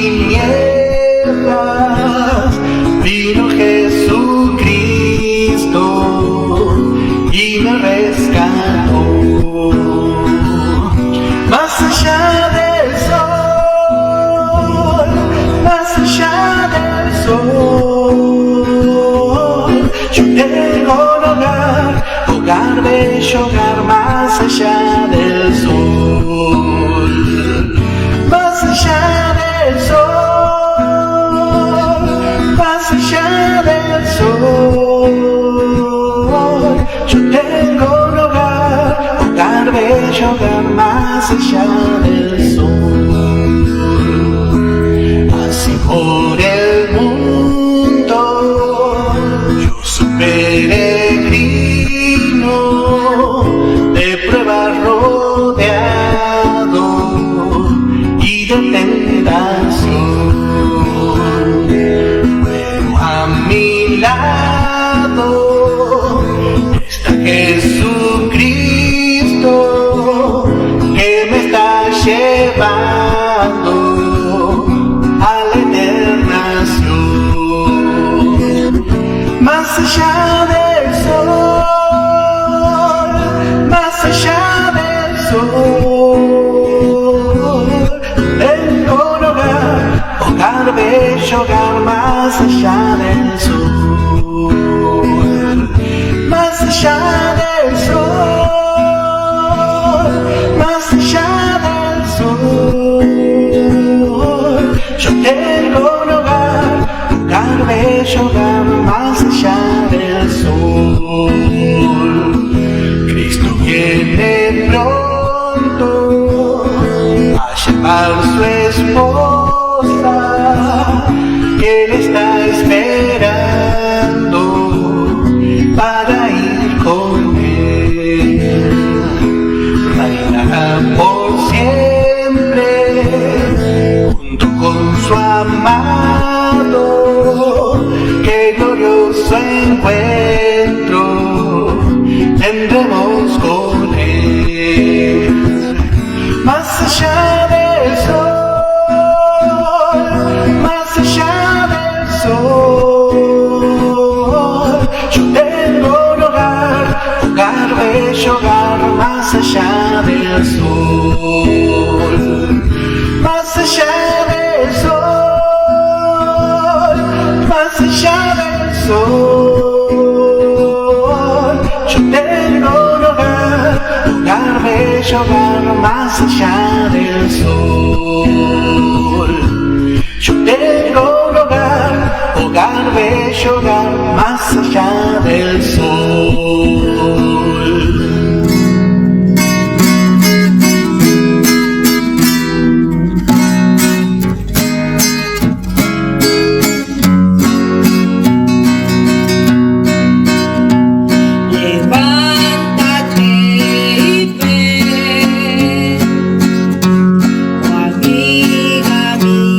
tinieblas vino Jesucristo y me rescató. Más allá del sol, más allá del sol, yo tengo un hogar, hogar bello, hogar más allá del sol. Más allá del sol, más allá del sol, yo tengo un hogar, hogar bello, hogar más allá del sol. Así por el mundo yo soy peregrino, de pruebas rodeado y de tentación, pero a mi lado está Jesucristo, que me está llevando a la eternación. Más allá del sol, más allá del sol, tengo un hogar, hogar bello, hogar más allá del sol. Más allá del sol, más allá del sol, yo tengo un hogar, hogar bello, hogar más allá del sol. Cristo viene pronto a llevar su esposa, que Él está esperando para ir con Él. Reinará por siempre junto con su amado, qué glorioso encuentro tendremos con Él. Más allá del sol, más allá del sol, yo tengo un hogar, hogar bello, hogar más allá del sol. Más allá del sol, más allá del sol, yo tengo un hogar, hogar bello, hogar más allá del sol. Yo tengo un hogar, hogar bello, hogar más allá del sol. Amiga mía.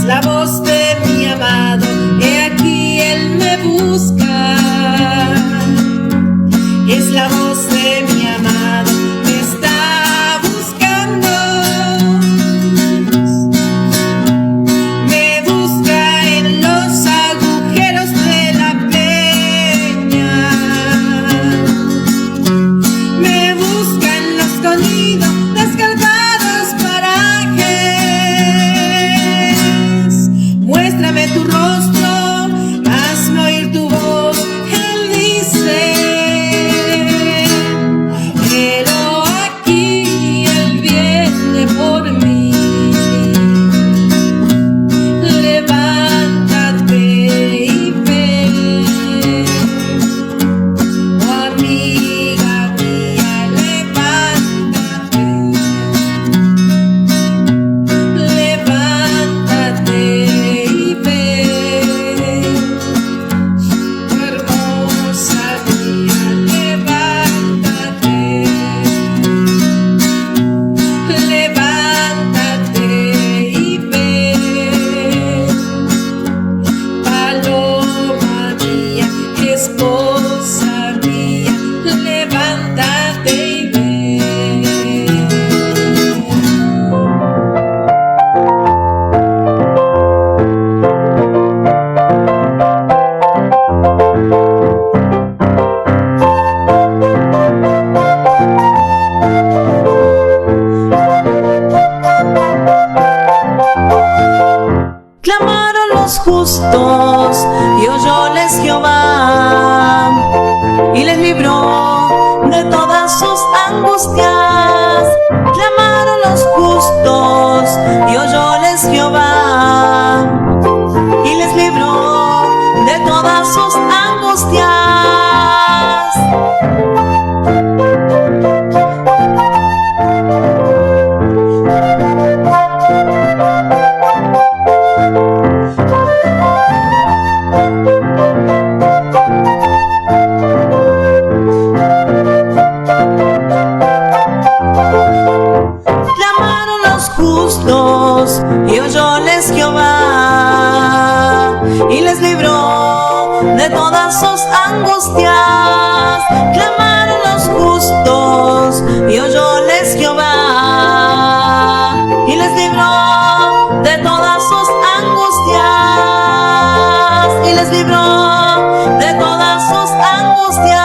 la voz de mi amado, he aquí él me busca. Es la voz de mi amado, me está buscando. Me busca en los agujeros de la peña. Me busca en lo escondido, descartados parajes. Muéstrame tu rostro, hazme oír tu voz. Él dice: pero aquí él viene por mí. Levántate y ve, oh amiga mía, levántate. Levántate y ve, oh hermosa mía, levántate. Levántate y ve, paloma mía, esposa mía, levántate y ve. Clamaron los justos y oyóles Jehová y les libró de todas sus angustias. Clamaron los justos y oyóles Jehová y les libró de todas sus angustias. Clamaron los justos y oyóles Jehová y les libró de todas sus angustias. Clamaron los justos y oyóles Jehová y les libró de todas sus angustias. Y les libró de todas sus angustias.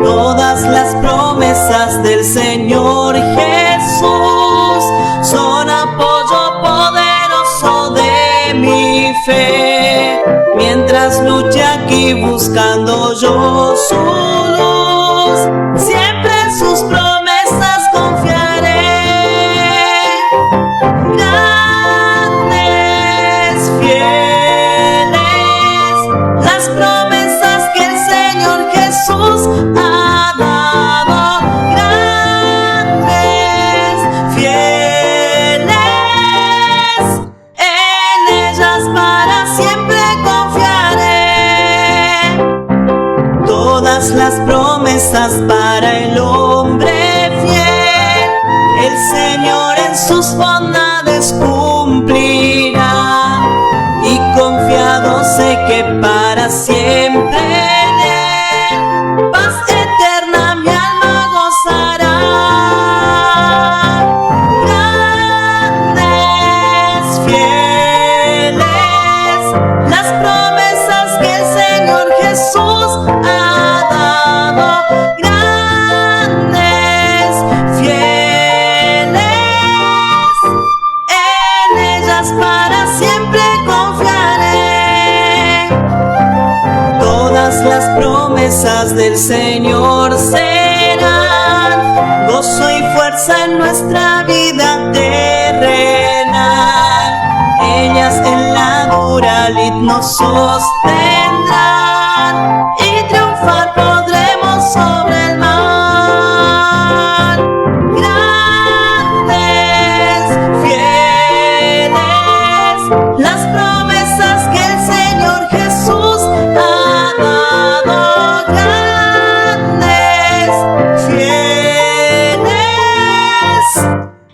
Todas las promesas del Señor Jesús son apoyo poderoso de mi fe. Mientras luche aquí buscando yo su luz, siempre en sus promesas confiaré. Grandes, fieles, las promesas que el Señor Jesús ha dado. Grandes, fieles, en ellas para siempre confiaré. Todas las promesas para el hombre fiel, el Señor en sus bondades cumplirá. Y confiado sé que para siempre en Él paz eterna mi alma gozará. Grandes, fieles, las promesas que el Señor Jesús ha dado. Grandes, fieles, en ellas para siempre confiaré. Todas las promesas del Señor serán gozo y fuerza en nuestra vida terrenal. Ellas en la dura lid nos sostendrán y triunfar podremos sobre el mal. Grandes, fieles, las promesas que el Señor Jesús ha dado. Grandes, fieles,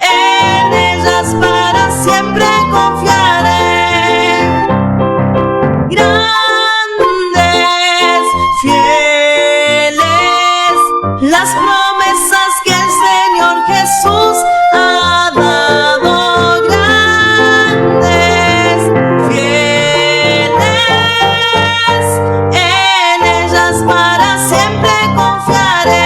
en ellas para siempre confiaré. Grandes, fieles, las promesas que el Señor Jesús ha dado. Grandes, fieles, en ellas para siempre confiaré.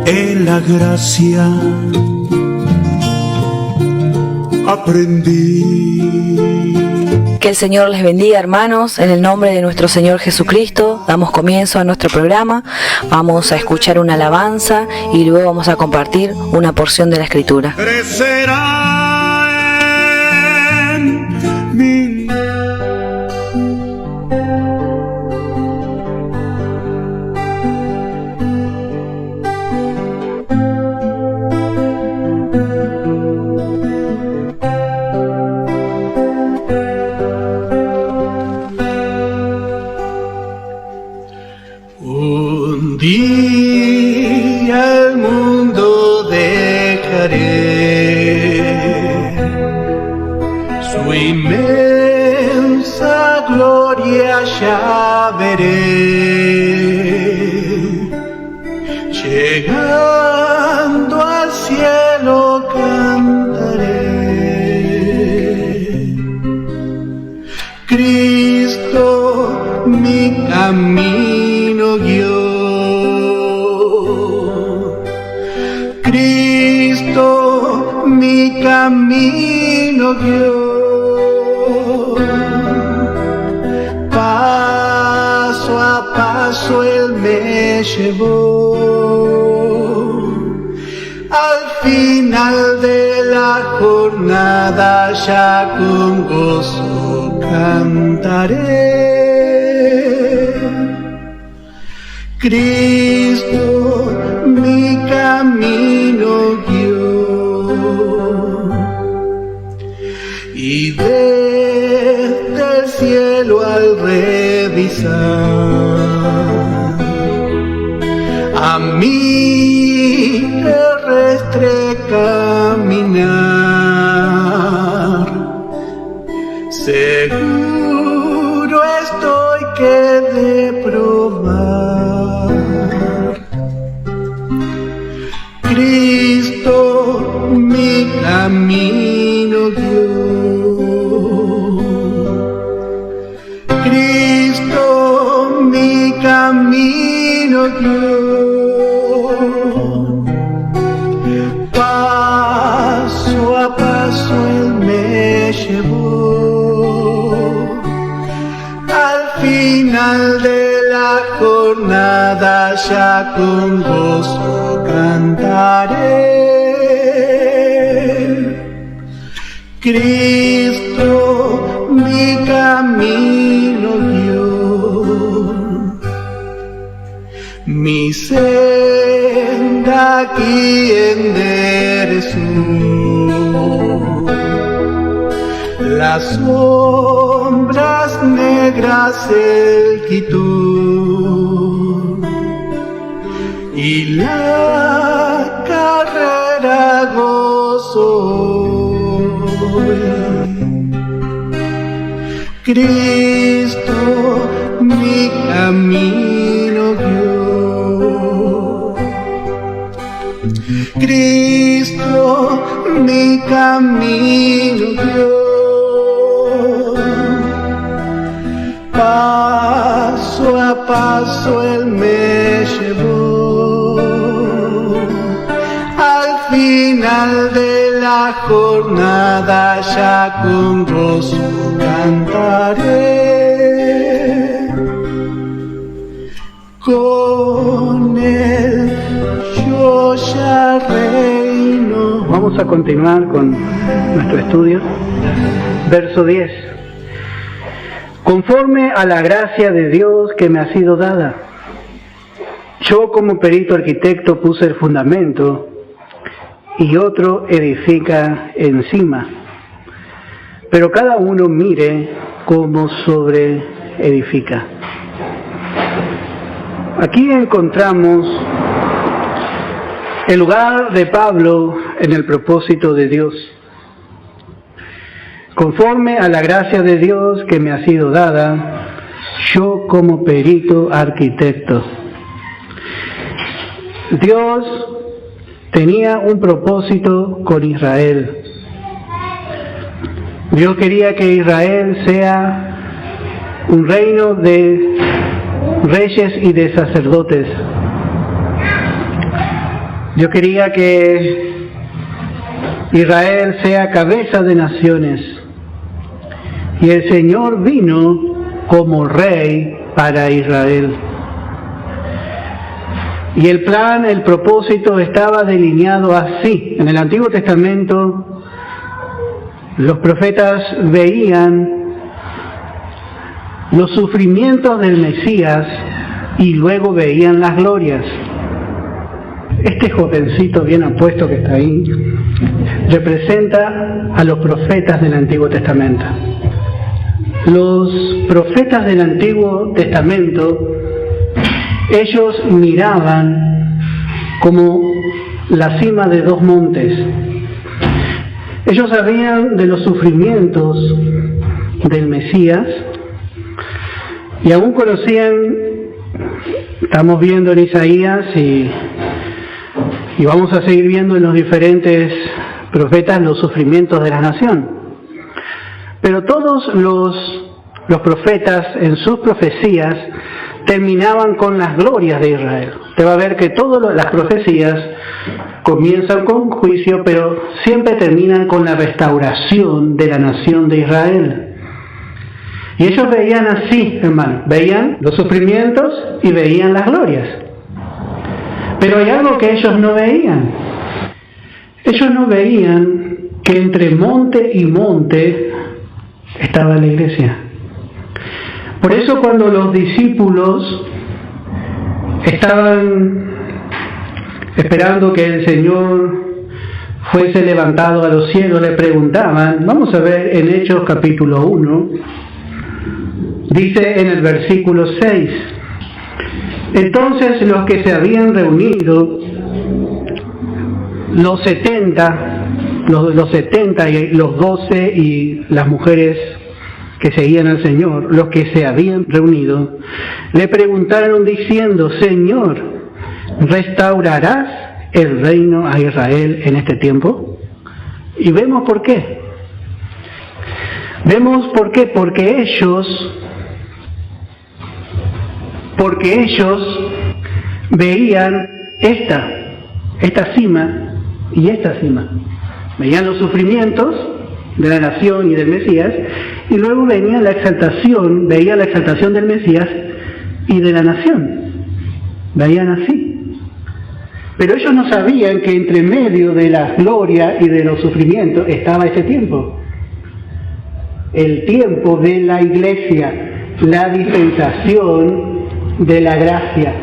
En la gracia aprendí. Que el Señor les bendiga, hermanos. En el nombre de nuestro Señor Jesucristo damos comienzo a nuestro programa. Vamos a escuchar una alabanza y luego vamos a compartir una porción de la Escritura. Crecerá en mí. Un día el mundo dejaré, su inmensa gloria ya veré. Llegando al cielo cantaré. Cristo mi camino guió. Cristo mi camino guió. Paso a paso Él me llevó. Al final de la jornada ya con gozo cantaré. Cristo mi camino guió, y desde el cielo al revisar a mi terrestre caminar, seguro estoy que de probar. Cristo mi camino guió. Cristo mi camino guió. Paso a paso Él me llevó. Al final de la jornada ya con gozo cantaré. Cristo mi camino guió, mi senda aquí enderezó, las sombras negras Él quitó, y la carrera gozó. Cristo mi camino guió. Cristo mi camino guió. Paso a paso Él me llevó. Al final de la jornada ya con gozo cantaré. Con Él yo ya reino. Vamos a continuar con nuestro estudio. Verso 10. Conforme a la gracia de Dios que me ha sido dada, Yo como perito arquitecto puse el fundamento y otro edifica encima. Pero cada uno mire cómo sobre edifica. Aquí encontramos el lugar de Pablo en el propósito de Dios. Conforme a la gracia de Dios que me ha sido dada, yo como perito arquitecto. Dios tenía un propósito con Israel. Dios quería que Israel sea un reino de reyes y de sacerdotes. Dios quería que Israel sea cabeza de naciones. Y el Señor vino como rey para Israel. Y el plan, el propósito estaba delineado así. En el Antiguo Testamento, los profetas veían los sufrimientos del Mesías y luego veían las glorias. Este jovencito bien apuesto que está ahí representa a los profetas del Antiguo Testamento. Los profetas del Antiguo Testamento, ellos miraban como la cima de dos montes. Ellos sabían de los sufrimientos del Mesías y aún conocían, estamos viendo en Isaías y vamos a seguir viendo en los diferentes profetas los sufrimientos de la nación. Pero todos los profetas en sus profecías terminaban con las glorias de Israel. Usted va a ver que todas las profecías comienzan con juicio, pero siempre terminan con la restauración de la nación de Israel. Y ellos veían así, hermano, veían los sufrimientos y veían las glorias. Pero hay algo que ellos no veían. Ellos no veían que entre monte y monte estaba la iglesia. Por eso cuando los discípulos estaban esperando que el Señor fuese levantado a los cielos, le preguntaban, vamos a ver en Hechos capítulo 1, dice en el versículo 6, entonces los que se habían reunido, los 70 y los 12 y las mujeres que seguían al Señor, los que se habían reunido, le preguntaron diciendo, Señor, ¿restaurarás el reino a Israel en este tiempo? Y vemos por qué. Vemos por qué, porque ellos veían esta cima y esta cima. Veían los sufrimientos de la nación y del Mesías, y luego veían la exaltación del Mesías y de la nación. Veían así. Pero ellos no sabían que entre medio de la gloria y de los sufrimientos estaba este tiempo. El tiempo de la iglesia, la dispensación de la gracia.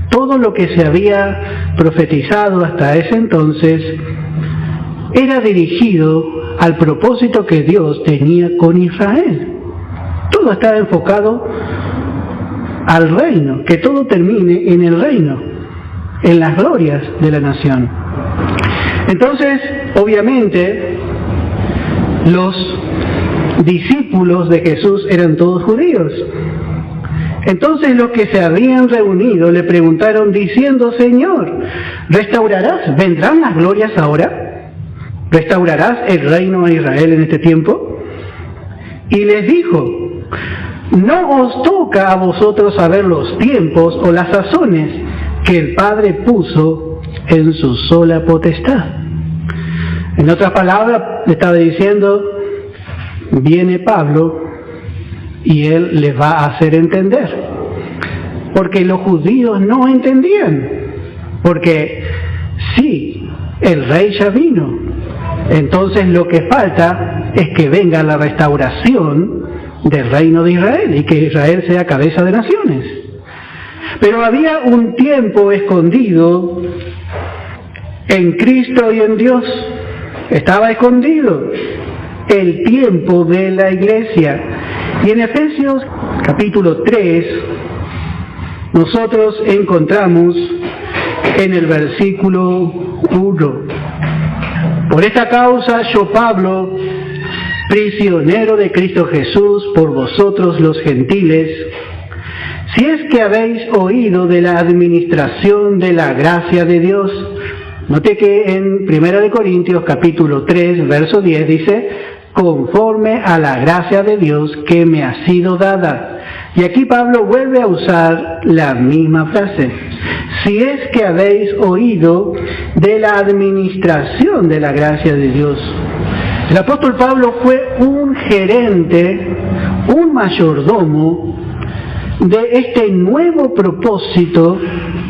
Todo lo que se había profetizado hasta ese entonces era dirigido al propósito que Dios tenía con Israel. Todo estaba enfocado al reino, que todo termine en el reino, en las glorias de la nación. Entonces, obviamente, los discípulos de Jesús eran todos judíos. Entonces los que se habían reunido le preguntaron diciendo, Señor, ¿restaurarás? ¿Vendrán las glorias ahora? ¿Restaurarás el reino a Israel en este tiempo? Y les dijo, no os toca a vosotros saber los tiempos o las sazones que el Padre puso en su sola potestad. En otras palabras, le estaba diciendo, viene Pablo y él les va a hacer entender. Porque los judíos no entendían. Porque sí, el rey ya vino. Entonces lo que falta es que venga la restauración del reino de Israel y que Israel sea cabeza de naciones. Pero había un tiempo escondido en Cristo y en Dios. Estaba escondido el tiempo de la iglesia. Y en Efesios capítulo 3 nosotros encontramos en el versículo 1: por esta causa yo, Pablo, prisionero de Cristo Jesús por vosotros los gentiles, si es que habéis oído de la administración de la gracia de Dios. Note que en 1 Corintios capítulo 3, verso 10 dice: conforme a la gracia de Dios que me ha sido dada. Y aquí Pablo vuelve a usar la misma frase: si es que habéis oído de la administración de la gracia de Dios. El apóstol Pablo fue un gerente, un mayordomo de este nuevo propósito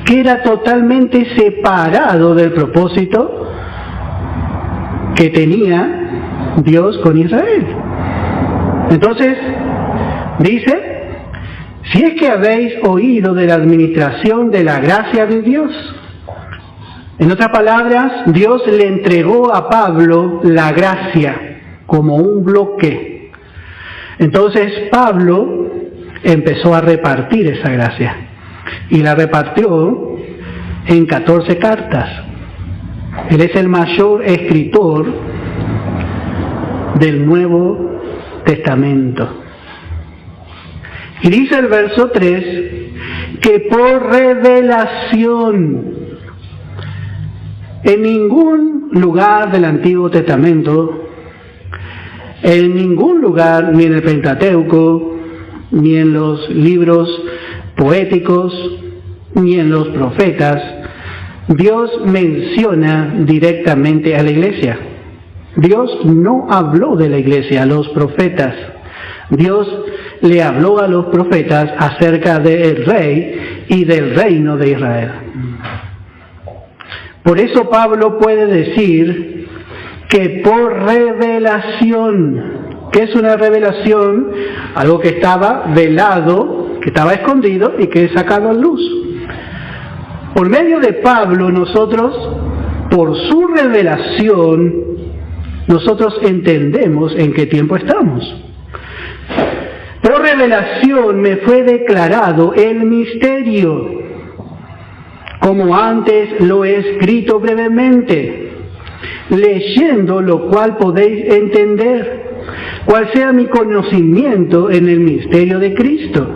que era totalmente separado del propósito que tenía Dios con Israel. Entonces, dice: si es que habéis oído de la administración de la gracia de Dios. En otras palabras, Dios le entregó a Pablo la gracia como un bloque. Entonces Pablo empezó a repartir esa gracia y la repartió en 14 cartas. Él es el mayor escritor del Nuevo Testamento. Y dice el verso 3 que por revelación, en ningún lugar del Antiguo Testamento, en ningún lugar, ni en el Pentateuco, ni en los libros poéticos, ni en los profetas, Dios menciona directamente a la iglesia. Dios no habló de la iglesia a los profetas. Dios le habló a los profetas acerca del rey y del reino de Israel. Por eso Pablo puede decir que por revelación. ¿Qué es una revelación? Algo que estaba velado, que estaba escondido y que es sacado a luz. Por medio de Pablo nosotros, por su revelación, nosotros entendemos en qué tiempo estamos. Por revelación me fue declarado el misterio, como antes lo he escrito brevemente, leyendo lo cual podéis entender, cuál sea mi conocimiento en el misterio de Cristo.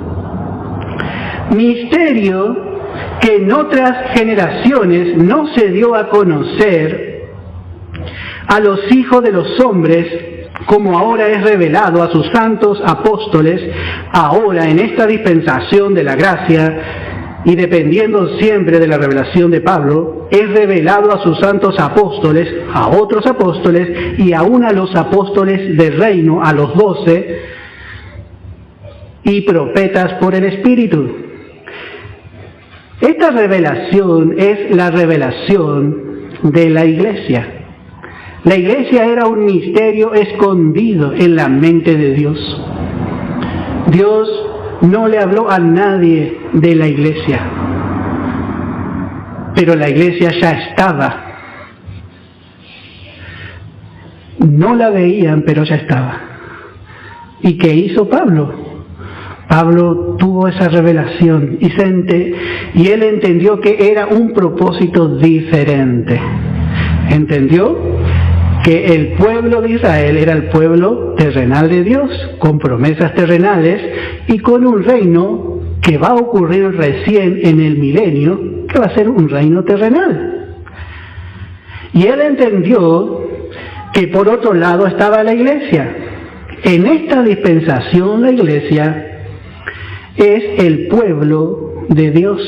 Misterio que en otras generaciones no se dio a conocer a los hijos de los hombres, como ahora es revelado a sus santos apóstoles, ahora en esta dispensación de la gracia, y dependiendo siempre de la revelación de Pablo, es revelado a sus santos apóstoles, a otros apóstoles, y aún a los apóstoles del reino, a los 12, y profetas por el Espíritu. Esta revelación es la revelación de la iglesia. La iglesia era un misterio escondido en la mente de Dios. Dios no le habló a nadie de la iglesia, pero la iglesia ya estaba. No la veían, pero ya estaba. ¿Y qué hizo Pablo? Pablo tuvo esa revelación y él entendió que era un propósito diferente. Entendió que el pueblo de Israel era el pueblo terrenal de Dios, con promesas terrenales y con un reino que va a ocurrir recién en el milenio, que va a ser un reino terrenal. Y él entendió que por otro lado estaba la iglesia. En esta dispensación la iglesia es el pueblo de Dios,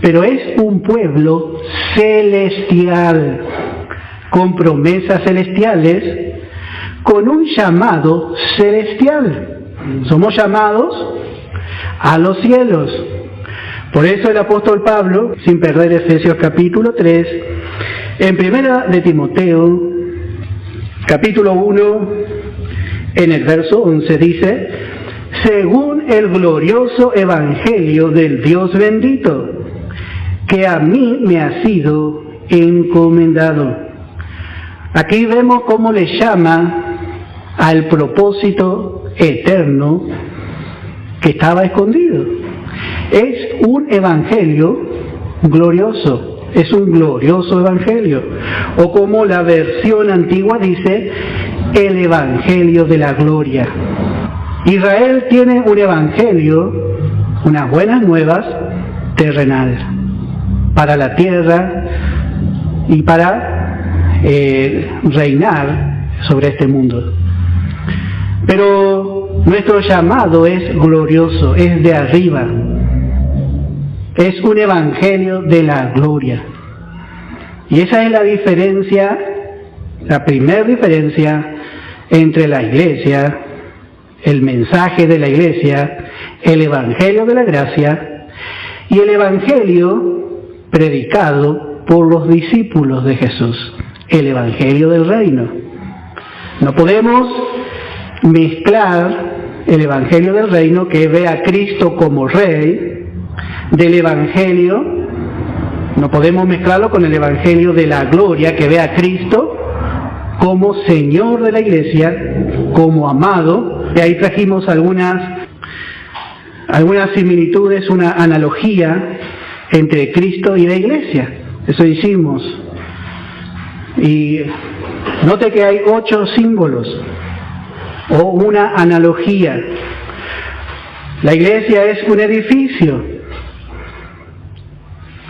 pero es un pueblo celestial, con promesas celestiales, con un llamado celestial. Somos llamados a los cielos. Por eso el apóstol Pablo, sin perder Efesios capítulo 3, en 1 de Timoteo, capítulo 1, En el verso 11 dice, según el glorioso evangelio del Dios bendito, que a mí me ha sido encomendado. Aquí vemos cómo le llama al propósito eterno que estaba escondido. Es un evangelio glorioso, es un glorioso evangelio. O como la versión antigua dice, el evangelio de la gloria. Israel tiene un evangelio, unas buenas nuevas terrenal, para la tierra y para reinar sobre este mundo. Pero nuestro llamado es glorioso, es de arriba. Es un evangelio de la gloria. Y esa es la diferencia, la primera diferencia entre la iglesia, el mensaje de la iglesia, el evangelio de la gracia y el evangelio predicado por los discípulos de Jesús, el evangelio del reino. No podemos mezclar el evangelio del reino, que ve a Cristo como rey, del evangelio, no podemos mezclarlo con el evangelio de la gloria, que ve a Cristo como Señor de la iglesia, como amado. Y ahí trajimos algunas similitudes, una analogía entre Cristo y la iglesia. Eso hicimos. Y note que hay 8 símbolos o una analogía. La iglesia es un edificio.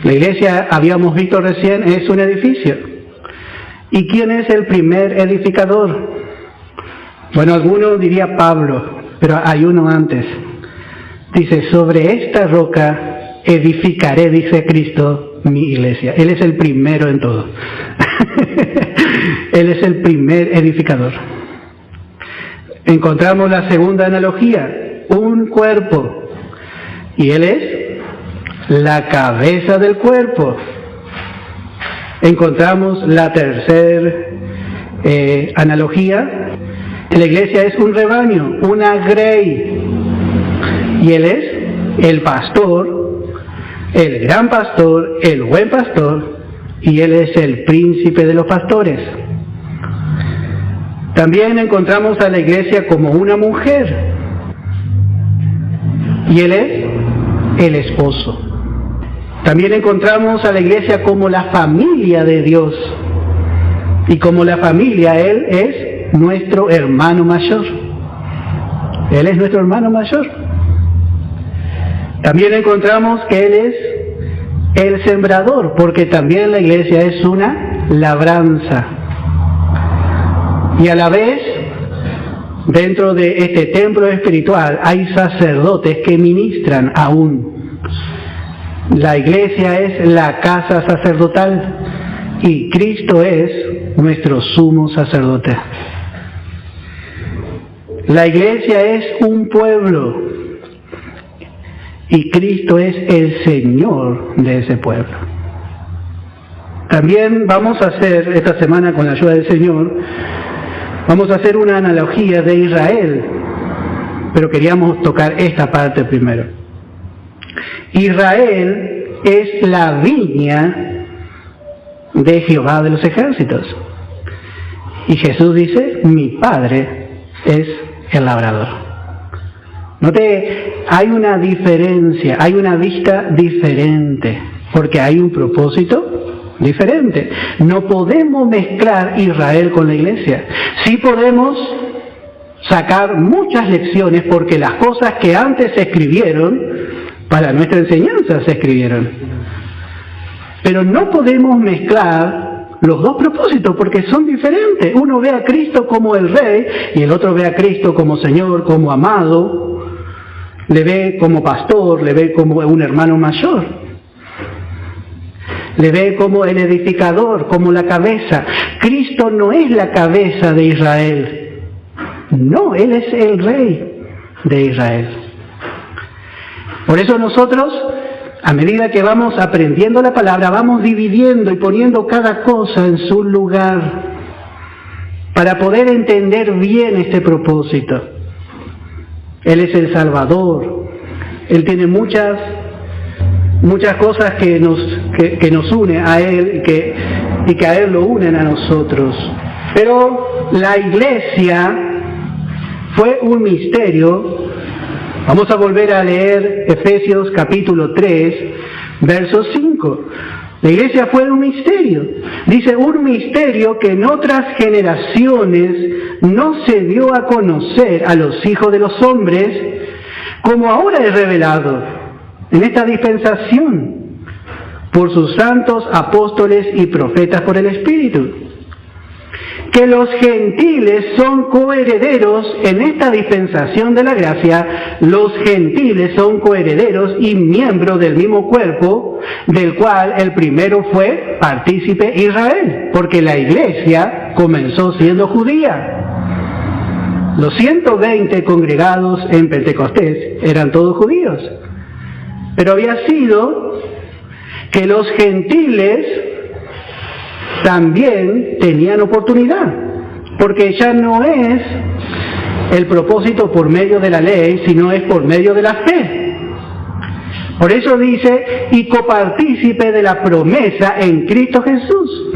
La iglesia, habíamos visto recién, es un edificio. ¿Y quién es el primer edificador? Bueno, alguno diría Pablo, pero hay uno antes. Dice, sobre esta roca edificaré, dice Cristo, mi iglesia. Él es el primero en todo. Él es el primer edificador. Encontramos la segunda analogía, un cuerpo. Y Él es la cabeza del cuerpo. Encontramos la tercera analogía. La iglesia es un rebaño, una grey. Y Él es el pastor, el gran pastor, el buen pastor, y Él es el príncipe de los pastores. También encontramos a la iglesia como una mujer, y Él es el esposo. También encontramos a la iglesia como la familia de Dios, y como la familia, Él es nuestro hermano mayor. Él es nuestro hermano mayor. También encontramos que Él es el sembrador, porque también la iglesia es una labranza. Y a la vez, dentro de este templo espiritual, hay sacerdotes que ministran aún. La iglesia es la casa sacerdotal y Cristo es nuestro sumo sacerdote. La iglesia es un pueblo y Cristo es el Señor de ese pueblo. También vamos a hacer, esta semana con la ayuda del Señor, vamos a hacer una analogía de Israel, pero queríamos tocar esta parte primero. Israel es la viña de Jehová de los ejércitos. Y Jesús dice, mi Padre es el labrador. Note, hay una diferencia, hay una vista diferente, porque hay un propósito diferente. No podemos mezclar Israel con la iglesia. Sí podemos sacar muchas lecciones, porque las cosas que antes se escribieron, para nuestra enseñanza se escribieron. Pero no podemos mezclar los dos propósitos, porque son diferentes. Uno ve a Cristo como el Rey, y el otro ve a Cristo como Señor, como amado. Le ve como pastor, le ve como un hermano mayor. Le ve como el edificador, como la cabeza. Cristo no es la cabeza de Israel. No, Él es el Rey de Israel. Por eso nosotros, a medida que vamos aprendiendo la palabra, vamos dividiendo y poniendo cada cosa en su lugar. para poder entender bien este propósito. Él es el Salvador. Él tiene muchas cosas que nos une a Él y que a Él lo unen a nosotros. Pero la iglesia fue un misterio. Vamos a volver a leer Efesios capítulo 3, verso 5. La iglesia fue un misterio. Dice, un misterio que en otras generaciones no se dio a conocer a los hijos de los hombres, como ahora es revelado en esta dispensación por sus santos apóstoles y profetas por el Espíritu. Que los gentiles son coherederos en esta dispensación de la gracia. Los gentiles son coherederos y miembros del mismo cuerpo, del cual el primero fue partícipe Israel, porque la iglesia comenzó siendo judía. Los 120 congregados en Pentecostés eran todos judíos, pero había sido que los gentiles también tenían oportunidad, porque ya no es el propósito por medio de la ley, sino es por medio de la fe. Por eso dice, y copartícipe de la promesa en Cristo Jesús.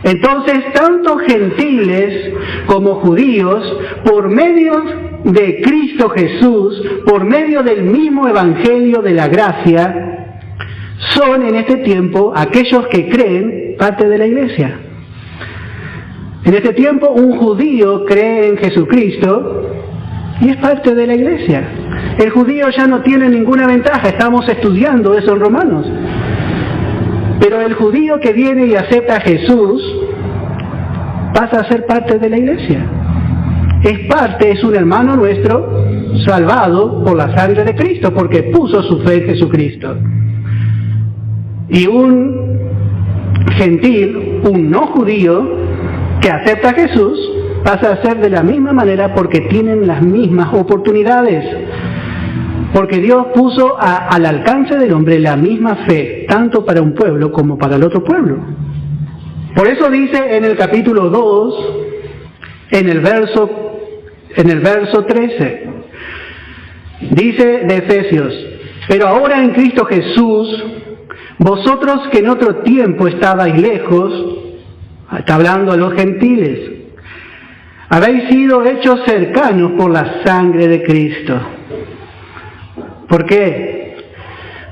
Entonces, tanto gentiles como judíos, por medio de Cristo Jesús, por medio del mismo evangelio de la gracia, son en este tiempo aquellos que creen parte de la iglesia. En este tiempo un judío cree en Jesucristo y es parte de la iglesia. El judío ya no tiene ninguna ventaja, estamos estudiando eso en Romanos. Pero el judío que viene y acepta a Jesús pasa a ser parte de la iglesia. Es un hermano nuestro salvado por la sangre de Cristo, porque puso su fe en Jesucristo. Y un gentil, un no judío, que acepta a Jesús, pasa a ser de la misma manera porque tienen las mismas oportunidades. Porque Dios puso al alcance del hombre la misma fe, tanto para un pueblo como para el otro pueblo. Por eso dice en el capítulo 2, en el verso 13, dice de Efesios, pero ahora en Cristo Jesús, vosotros que en otro tiempo estabais lejos, está hablando a los gentiles, habéis sido hechos cercanos por la sangre de Cristo. ¿Por qué?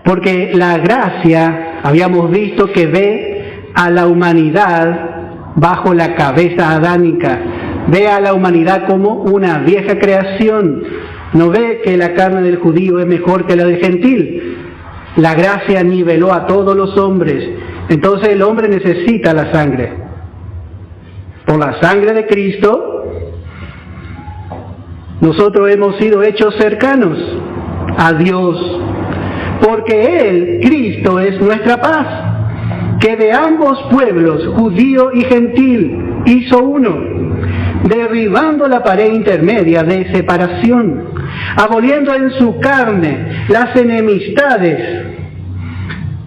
Porque la gracia, habíamos visto que ve a la humanidad bajo la cabeza adánica, ve a la humanidad como una vieja creación, no ve que la carne del judío es mejor que la del gentil. La gracia niveló a todos los hombres. Entonces el hombre necesita la sangre. Por la sangre de Cristo, nosotros hemos sido hechos cercanos a Dios. Porque Él, Cristo, es nuestra paz, que de ambos pueblos, judío y gentil, hizo uno, derribando la pared intermedia de separación, aboliendo en su carne las enemistades.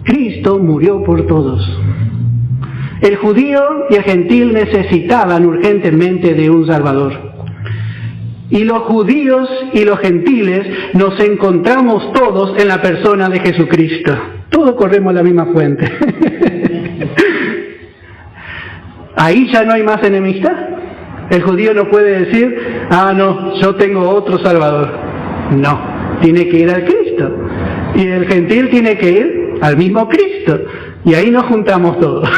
Cristo murió por todos. El judío y el gentil necesitaban urgentemente de un Salvador. Y los judíos y los gentiles nos encontramos todos en la persona de Jesucristo. Todos corremos a la misma fuente. Ahí ya no hay más enemistad. El judío no puede decir, no, yo tengo otro Salvador. No, tiene que ir al Cristo. Y el gentil tiene que ir al mismo Cristo. Y ahí nos juntamos todos.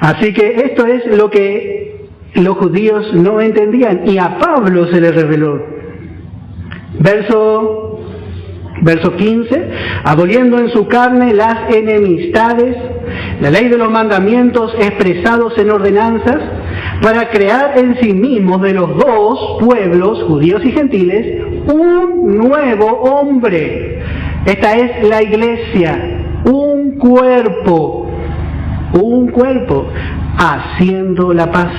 Así que esto es lo que los judíos no entendían. Y a Pablo se le reveló. Verso 15. Aboliendo en su carne las enemistades, la ley de los mandamientos expresados en ordenanzas, para crear en sí mismos de los dos pueblos, judíos y gentiles, un nuevo hombre. Esta es la iglesia, un cuerpo, haciendo la paz.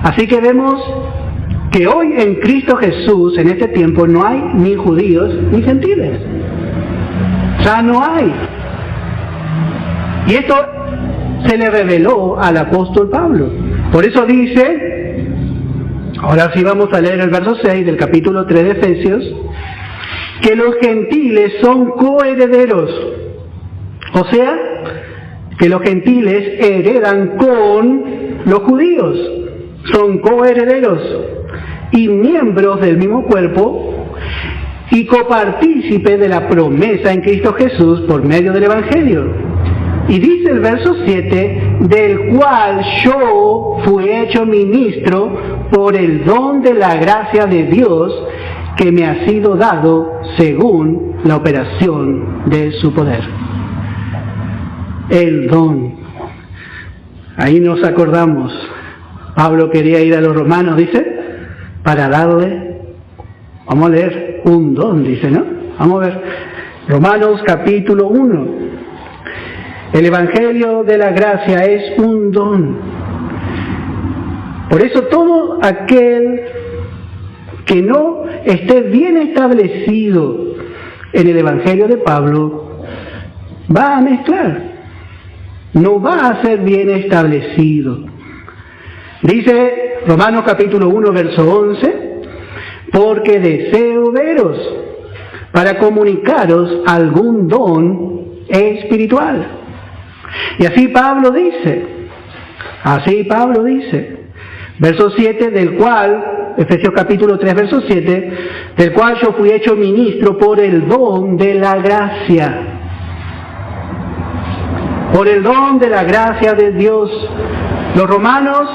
Así que vemos que hoy en Cristo Jesús, en este tiempo, no hay ni judíos ni gentiles. Ya no hay. Y esto se le reveló al apóstol Pablo. Por eso dice, ahora sí vamos a leer el verso 6 del capítulo 3 de Efesios, que los gentiles son coherederos. O sea, que los gentiles heredan con los judíos, son coherederos y miembros del mismo cuerpo y copartícipes de la promesa en Cristo Jesús por medio del Evangelio. Y dice el verso 7, del cual yo fui hecho ministro por el don de la gracia de Dios que me ha sido dado según la operación de su poder. El don. Ahí nos acordamos. Pablo quería ir a los romanos, dice, para darle, vamos a leer, un don, dice, ¿no? Vamos a ver. Romanos capítulo 1. El Evangelio de la gracia es un don. Por eso todo aquel que no esté bien establecido en el Evangelio de Pablo va a mezclar. No va a ser bien establecido. Dice Romanos capítulo 1, verso 11, porque deseo veros para comunicaros algún don espiritual. Y así Pablo dice, verso 7, del cual, Efesios capítulo 3, verso 7, del cual yo fui hecho ministro por el don de la gracia. Por el don de la gracia de Dios. Los romanos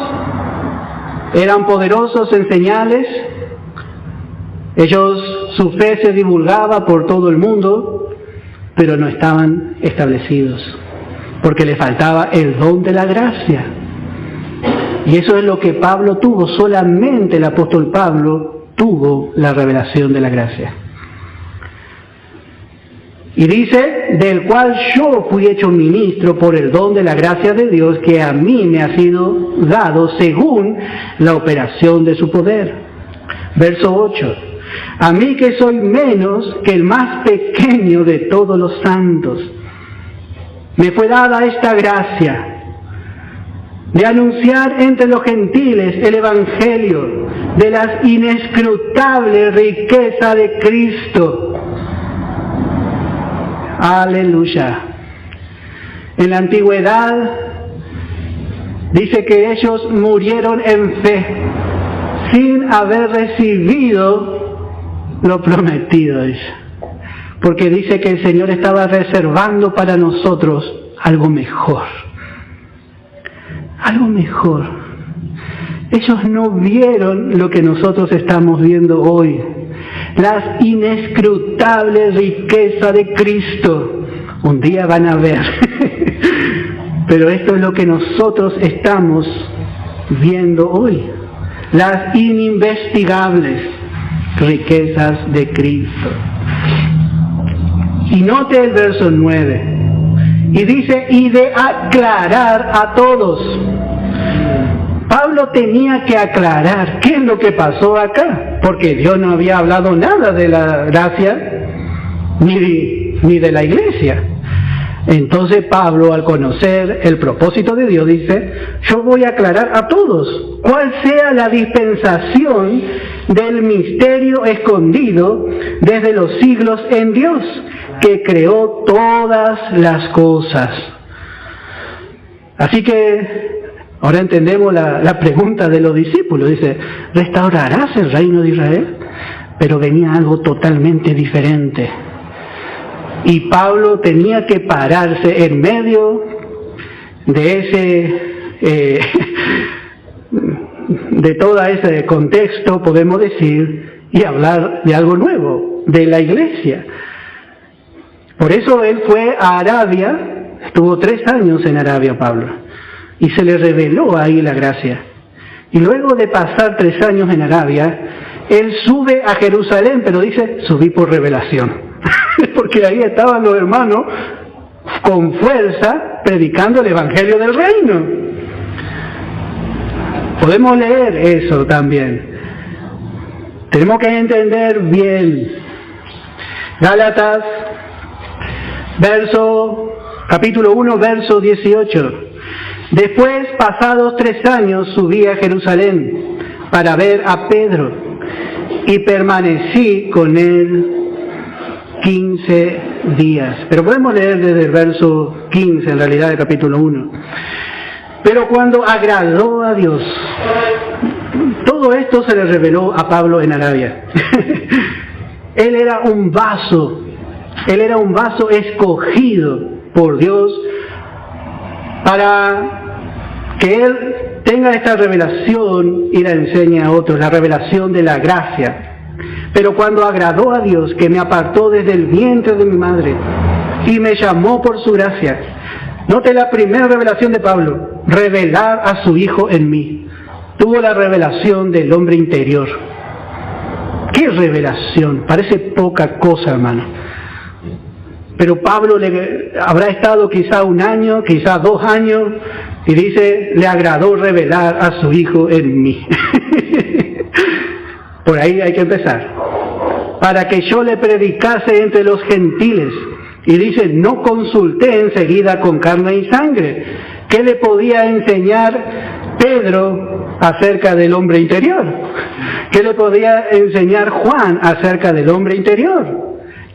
eran poderosos en señales. Su fe se divulgaba por todo el mundo, pero no estaban establecidos, porque le faltaba el don de la gracia. Y eso es lo que Pablo tuvo. Solamente el apóstol Pablo tuvo la revelación de la gracia. Y dice, del cual yo fui hecho ministro por el don de la gracia de Dios que a mí me ha sido dado según la operación de su poder. Verso 8. A mí que soy menos que el más pequeño de todos los santos, me fue dada esta gracia de anunciar entre los gentiles el Evangelio de las inescrutables riquezas de Cristo. Aleluya. En la antigüedad dice que ellos murieron en fe sin haber recibido lo prometido, dice. Porque dice que el Señor estaba reservando para nosotros algo mejor. Algo mejor. Ellos no vieron lo que nosotros estamos viendo hoy. Las inescrutables riquezas de Cristo. Un día van a ver. Pero esto es lo que nosotros estamos viendo hoy. Las ininvestigables riquezas de Cristo. Y note el verso 9. Y dice, y de aclarar a todos. Pablo tenía que aclarar qué es lo que pasó acá, porque Dios no había hablado nada de la gracia ni de la iglesia. Entonces Pablo, al conocer el propósito de Dios, dice, yo voy a aclarar a todos cuál sea la dispensación del misterio escondido desde los siglos en Dios, que creó todas las cosas. Así que ahora entendemos la pregunta de los discípulos. Dice, ¿restaurarás el reino de Israel? Pero venía algo totalmente diferente. Y Pablo tenía que pararse en medio de de todo ese contexto, podemos decir, y hablar de algo nuevo, de la iglesia. Por eso él fue a Arabia, estuvo 3 años en Arabia Pablo, y se le reveló ahí la gracia. Y luego de pasar 3 años en Arabia, él sube a Jerusalén, pero dice, subí por revelación. Porque ahí estaban los hermanos con fuerza predicando el Evangelio del Reino. Podemos leer eso también. Tenemos que entender bien. Gálatas, capítulo 1, verso 18. Después, pasados 3 años, subí a Jerusalén para ver a Pedro y permanecí con él 15 días. Pero podemos leer desde el verso 15, en realidad, del capítulo 1. Pero cuando agradó a Dios, todo esto se le reveló a Pablo en Arabia. Él era un vaso escogido por Dios para que él tenga esta revelación y la enseñe a otros, la revelación de la gracia. Pero cuando agradó a Dios, que me apartó desde el vientre de mi madre y me llamó por su gracia. Note la primera revelación de Pablo, revelar a su Hijo en mí. Tuvo la revelación del hombre interior. ¡Qué revelación! Parece poca cosa, hermano. Pero Pablo habrá estado quizá 1 año, quizá 2 años, y dice, le agradó revelar a su Hijo en mí. Por ahí hay que empezar. Para que yo le predicase entre los gentiles. Y dice, no consulté enseguida con carne y sangre. ¿Qué le podía enseñar Pedro acerca del hombre interior? ¿Qué le podía enseñar Juan acerca del hombre interior?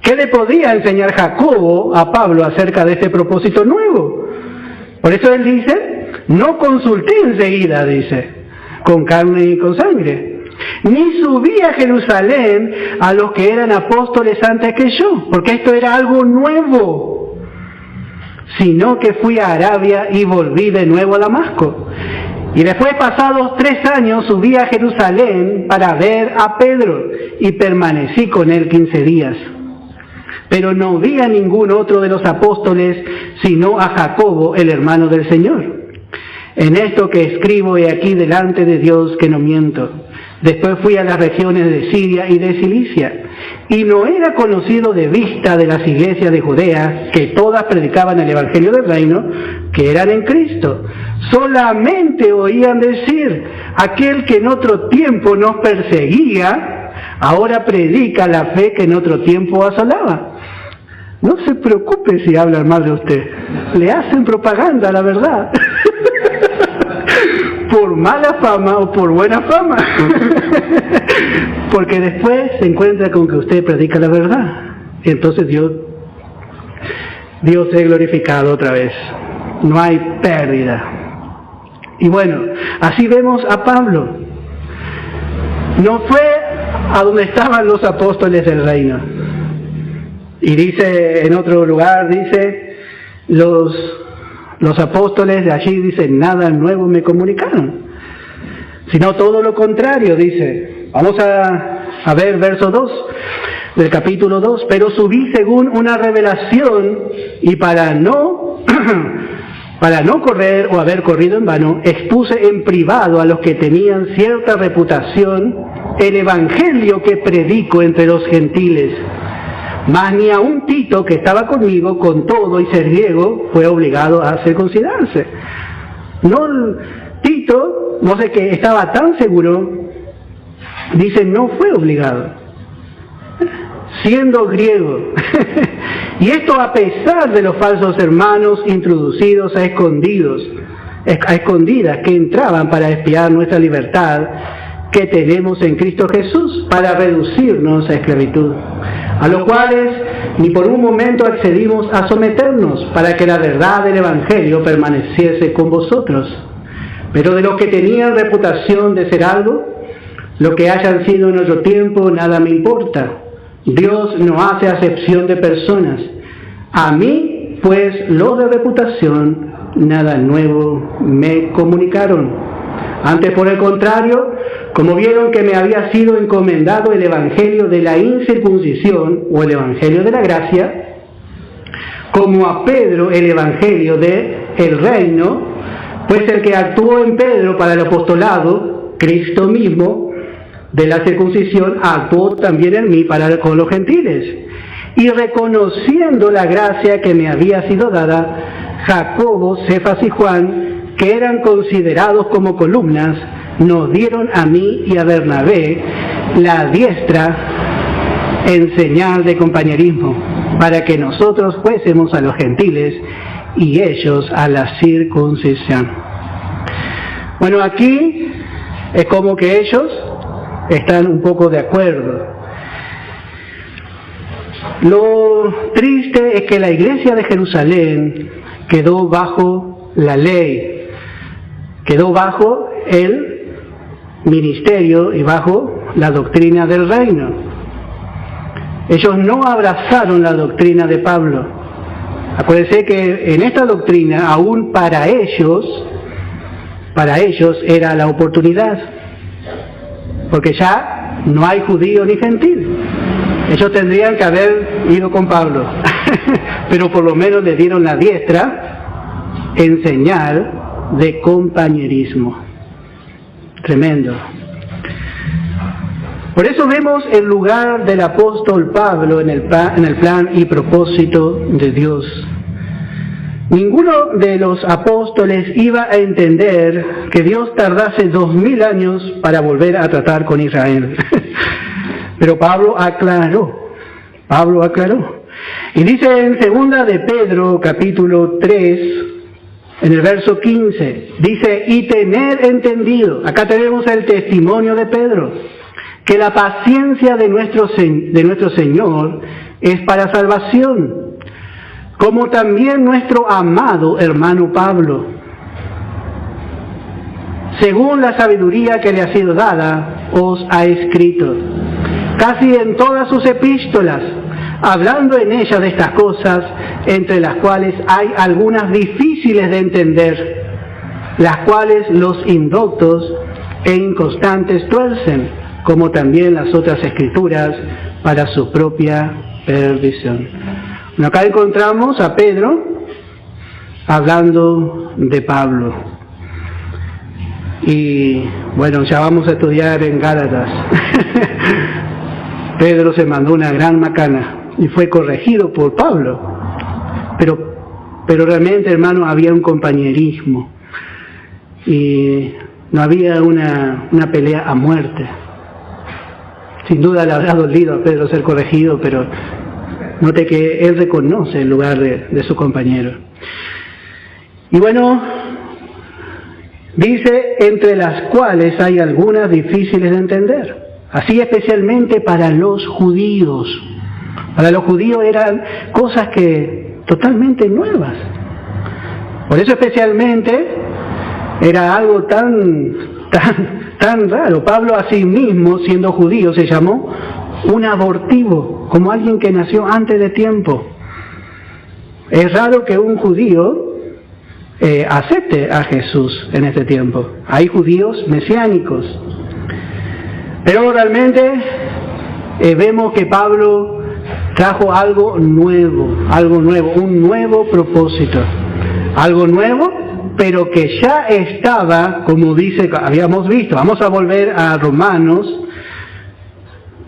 ¿Qué le podía enseñar Jacobo a Pablo acerca de este propósito nuevo? Por eso él dice, no consulté enseguida, dice, con carne y con sangre. Ni subí a Jerusalén a los que eran apóstoles antes que yo, porque esto era algo nuevo, sino que fui a Arabia y volví de nuevo a Damasco. Y después, pasados 3 años, subí a Jerusalén para ver a Pedro y permanecí con él 15 días. Pero no vi a ningún otro de los apóstoles, sino a Jacobo, el hermano del Señor. En esto que escribo he aquí delante de Dios que no miento. Después fui a las regiones de Siria y de Cilicia, y no era conocido de vista de las iglesias de Judea, que todas predicaban el Evangelio del Reino, que eran en Cristo. Solamente oían decir, aquel que en otro tiempo nos perseguía, ahora predica la fe que en otro tiempo asolaba. No se preocupe si hablan mal de usted, le hacen propaganda, la verdad. Por mala fama o por buena fama. Porque después se encuentra con que usted predica la verdad. Y entonces Dios es glorificado otra vez. No hay pérdida. Y bueno, así vemos a Pablo. No fue a donde estaban los apóstoles del reino. Y dice en otro lugar, dice, los apóstoles de allí dicen, nada nuevo me comunicaron, sino todo lo contrario, dice. Vamos a ver verso 2 del capítulo 2. Pero subí según una revelación, y para no correr o haber corrido en vano, expuse en privado a los que tenían cierta reputación el evangelio que predico entre los gentiles. Mas ni aun Tito, que estaba conmigo, con todo y ser griego, fue obligado a circuncidarse. Tito, no sé qué, estaba tan seguro, dice, no fue obligado, siendo griego. Y esto a pesar de los falsos hermanos introducidos a escondidas, que entraban para espiar nuestra libertad que tenemos en Cristo Jesús, para reducirnos a esclavitud. A los cuales ni por un momento accedimos a someternos, para que la verdad del Evangelio permaneciese con vosotros. Pero de los que tenían reputación de ser algo, lo que hayan sido en otro tiempo, nada me importa. Dios no hace acepción de personas. A mí, pues, los de reputación, nada nuevo me comunicaron. Antes, por el contrario, como vieron que me había sido encomendado el evangelio de la incircuncisión o el evangelio de la gracia, como a Pedro el evangelio del reino, pues el que actuó en Pedro para el apostolado, Cristo mismo, de la circuncisión, actuó también en mí con los gentiles. Y reconociendo la gracia que me había sido dada, Jacobo, Cefas y Juan, que eran considerados como columnas, nos dieron a mí y a Bernabé la diestra en señal de compañerismo, para que nosotros fuésemos a los gentiles y ellos a la circuncisión. Bueno, aquí es como que ellos están un poco de acuerdo. Lo triste es que la iglesia de Jerusalén quedó bajo la ley, quedó bajo el ministerio y bajo la doctrina del reino. Ellos no abrazaron la doctrina de Pablo. Acuérdense que en esta doctrina, aún para ellos era la oportunidad, porque ya no hay judío ni gentil. Ellos tendrían que haber ido con Pablo, pero por lo menos le dieron la diestra en señal de compañerismo. Tremendo. Por eso vemos el lugar del apóstol Pablo en el plan y propósito de Dios. Ninguno de los apóstoles iba a entender que Dios tardase 2000 años para volver a tratar con Israel. Pero Pablo aclaró. Y dice en 2 de Pedro, capítulo 3, en el verso 15, dice, y tener entendido, acá tenemos el testimonio de Pedro, que la paciencia de nuestro Señor es para salvación, como también nuestro amado hermano Pablo, según la sabiduría que le ha sido dada, os ha escrito, casi en todas sus epístolas, hablando en ellas de estas cosas, entre las cuales hay algunas difíciles de entender, las cuales los indoctos e inconstantes tuercen, como también las otras escrituras, para su propia perdición. Bueno, acá encontramos a Pedro hablando de Pablo. Y bueno, ya vamos a estudiar en Gálatas. Pedro se mandó una gran macana y fue corregido por Pablo. Pero realmente, hermano, había un compañerismo y no había una pelea a muerte. Sin duda le habrá dolido a Pedro ser corregido, pero note que él reconoce el lugar de su compañero. Y bueno, dice, entre las cuales hay algunas difíciles de entender. Así especialmente para los judíos. Para los judíos eran cosas que totalmente nuevas. Por eso especialmente era algo tan raro. Pablo a sí mismo, siendo judío, se llamó un abortivo, como alguien que nació antes de tiempo. Es raro que un judío acepte a Jesús en este tiempo. Hay judíos mesiánicos. Pero realmente vemos que Pablo trajo algo nuevo, un nuevo propósito. Algo nuevo, pero que ya estaba, como habíamos visto. Vamos a volver a Romanos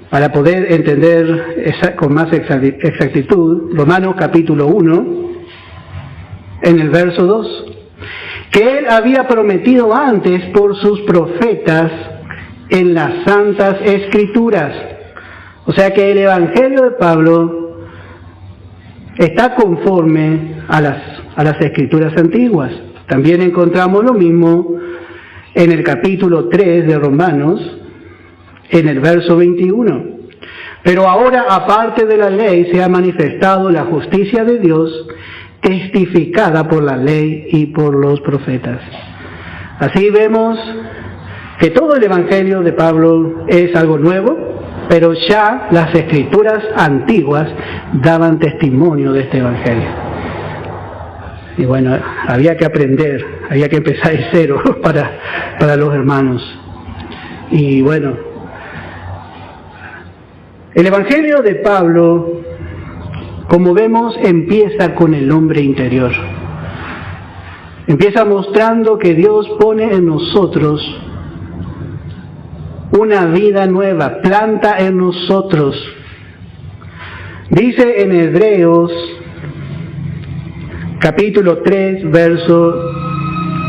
para poder entender con más exactitud. Romanos capítulo 1, en el verso 2. Que él había prometido antes por sus profetas en las santas escrituras. O sea que el evangelio de Pablo está conforme a las escrituras antiguas. También encontramos lo mismo en el capítulo 3 de Romanos, en el verso 21. Pero ahora, aparte de la ley, se ha manifestado la justicia de Dios, testificada por la ley y por los profetas. Así vemos que todo el evangelio de Pablo es algo nuevo, pero ya las escrituras antiguas daban testimonio de este evangelio. Y bueno, había que aprender, había que empezar de cero para los hermanos. Y bueno, el evangelio de Pablo, como vemos, empieza con el hombre interior. Empieza mostrando que Dios pone en nosotros una vida nueva, planta en nosotros. Dice en Hebreos capítulo 3, verso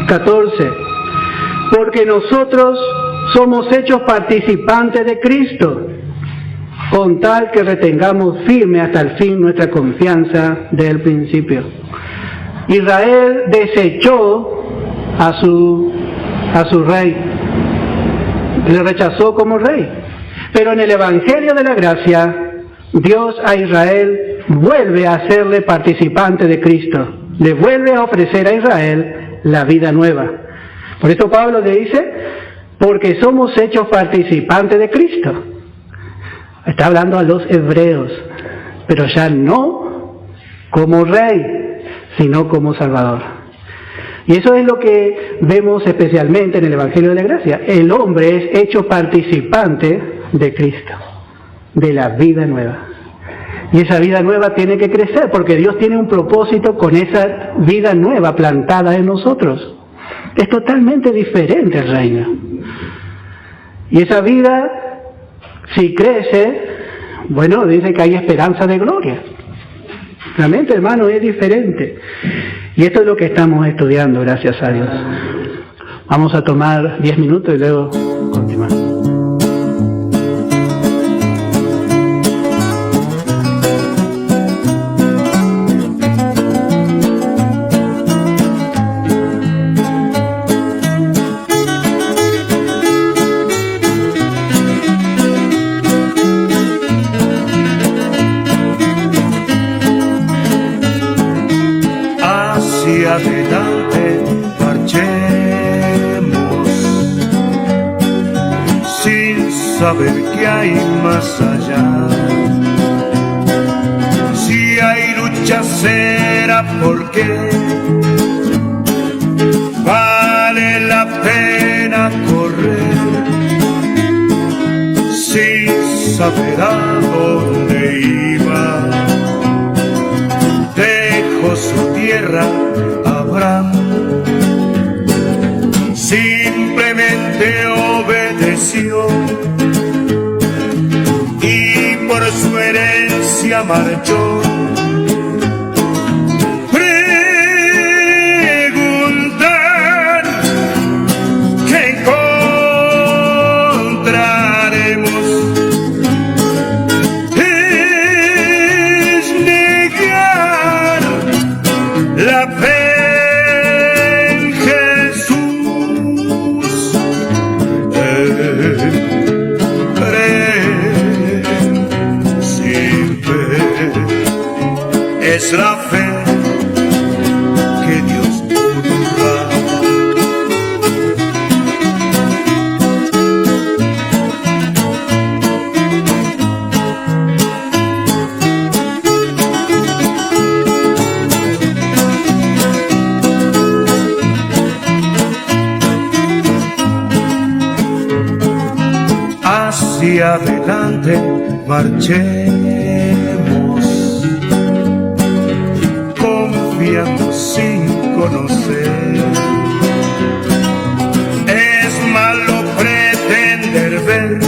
14, porque nosotros somos hechos participantes de Cristo, con tal que retengamos firme hasta el fin nuestra confianza del principio. Israel desechó a su a su rey, le rechazó como rey. Pero en el Evangelio de la Gracia, Dios a Israel vuelve a hacerle participante de Cristo, le vuelve a ofrecer a Israel la vida nueva. Por eso Pablo le dice, porque somos hechos participantes de Cristo. Está hablando a los hebreos, pero ya no como rey, sino como Salvador. Y eso es lo que vemos especialmente en el Evangelio de la Gracia. El hombre es hecho participante de Cristo, de la vida nueva. Y esa vida nueva tiene que crecer, porque Dios tiene un propósito con esa vida nueva plantada en nosotros. Es totalmente diferente el reino. Y esa vida, si crece, bueno, dice que hay esperanza de gloria. Realmente, hermano, es diferente. Y esto es lo que estamos estudiando, gracias a Dios. Vamos a tomar 10 minutos y luego continuar. Adelante marchemos sin saber qué hay más allá. Si hay lucha será porque vale la pena correr sin saber a dónde iba. Dejó su tierra Abraham, simplemente obedeció y por su herencia marchó. Preguntar qué encontraremos es negar la fe. Es la fe que Dios honra. Hacia adelante marchemos, confiando sin conocer. Es malo pretender ver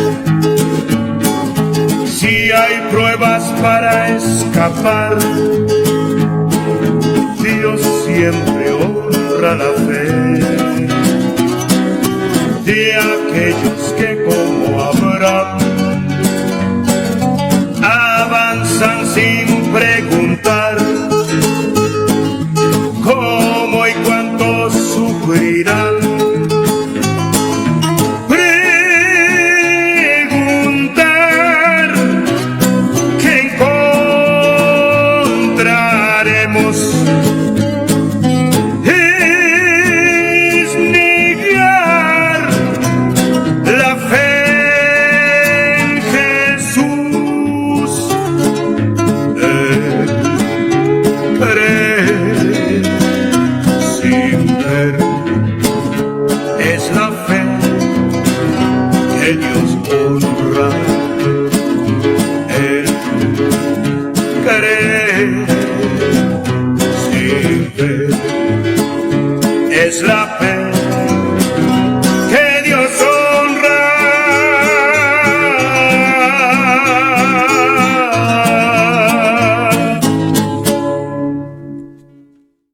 si hay pruebas para escapar. Dios siempre honra la fe de aquellos que como Abraham avanzan sin preguntar cómo y cuánto sufrirán. Preguntar qué encontraremos es negar la fe en Jesús. Es la fe que Dios honra. Él cree sin fe. Es la fe